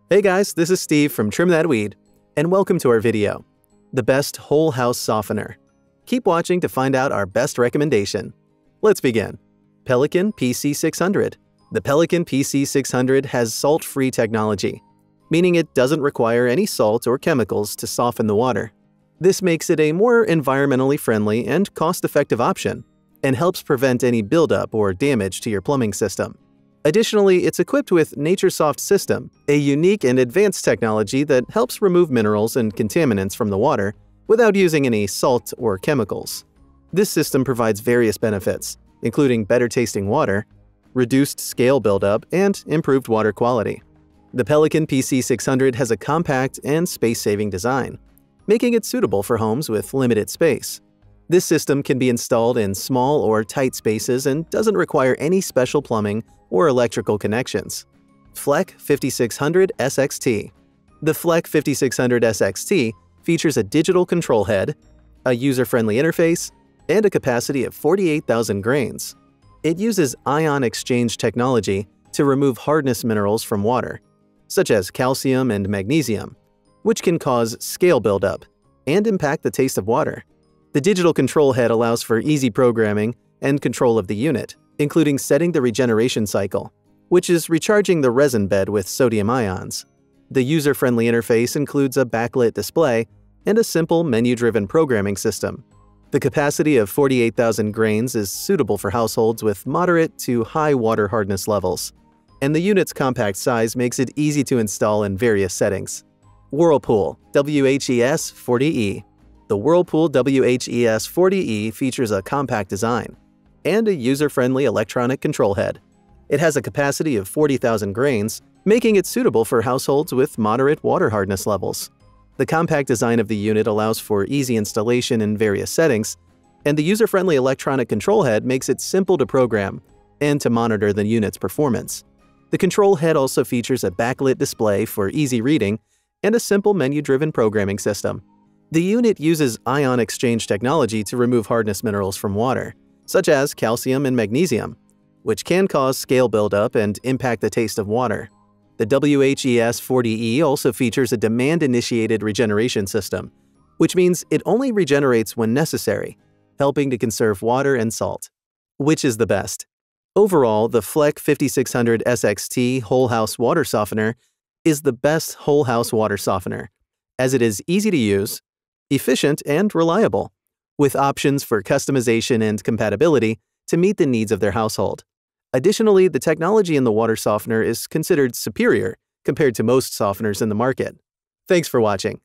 Hey guys, this is Steve from Trim That Weed, and welcome to our video, The Best Whole House Softener. Keep watching to find out our best recommendation. Let's begin. Pelican PC-600. The Pelican PC-600 has salt-free technology, meaning it doesn't require any salt or chemicals to soften the water. This makes it a more environmentally friendly and cost-effective option, and helps prevent any buildup or damage to your plumbing system. Additionally, it's equipped with NatureSoft System, a unique and advanced technology that helps remove minerals and contaminants from the water without using any salt or chemicals. This system provides various benefits, including better tasting water, reduced scale buildup, and improved water quality. The Pelican PC-600 has a compact and space-saving design, making it suitable for homes with limited space. This system can be installed in small or tight spaces and doesn't require any special plumbing or electrical connections. Fleck 5600 SXT. The Fleck 5600 SXT features a digital control head, a user-friendly interface, and a capacity of 48,000 grains. It uses ion exchange technology to remove hardness minerals from water, such as calcium and magnesium, which can cause scale buildup and impact the taste of water. The digital control head allows for easy programming and control of the unit, including setting the regeneration cycle, which is recharging the resin bed with sodium ions. The user-friendly interface includes a backlit display and a simple menu-driven programming system. The capacity of 48,000 grains is suitable for households with moderate to high water hardness levels, and the unit's compact size makes it easy to install in various settings. Whirlpool WHES40E. The Whirlpool WHES40E features a compact design and a user-friendly electronic control head. It has a capacity of 40,000 grains, making it suitable for households with moderate water hardness levels. The compact design of the unit allows for easy installation in various settings, and the user-friendly electronic control head makes it simple to program and to monitor the unit's performance. The control head also features a backlit display for easy reading and a simple menu-driven programming system. The unit uses ion exchange technology to remove hardness minerals from water, such as calcium and magnesium, which can cause scale buildup and impact the taste of water. The WHES40E also features a demand-initiated regeneration system, which means it only regenerates when necessary, helping to conserve water and salt. Which is the best? Overall, the Fleck 5600 SXT Whole House Water Softener is the best whole house water softener, as it is easy to use, efficient, and reliable, with options for customization and compatibility to meet the needs of their household. Additionally, the technology in the water softener is considered superior compared to most softeners in the market. Thanks for watching.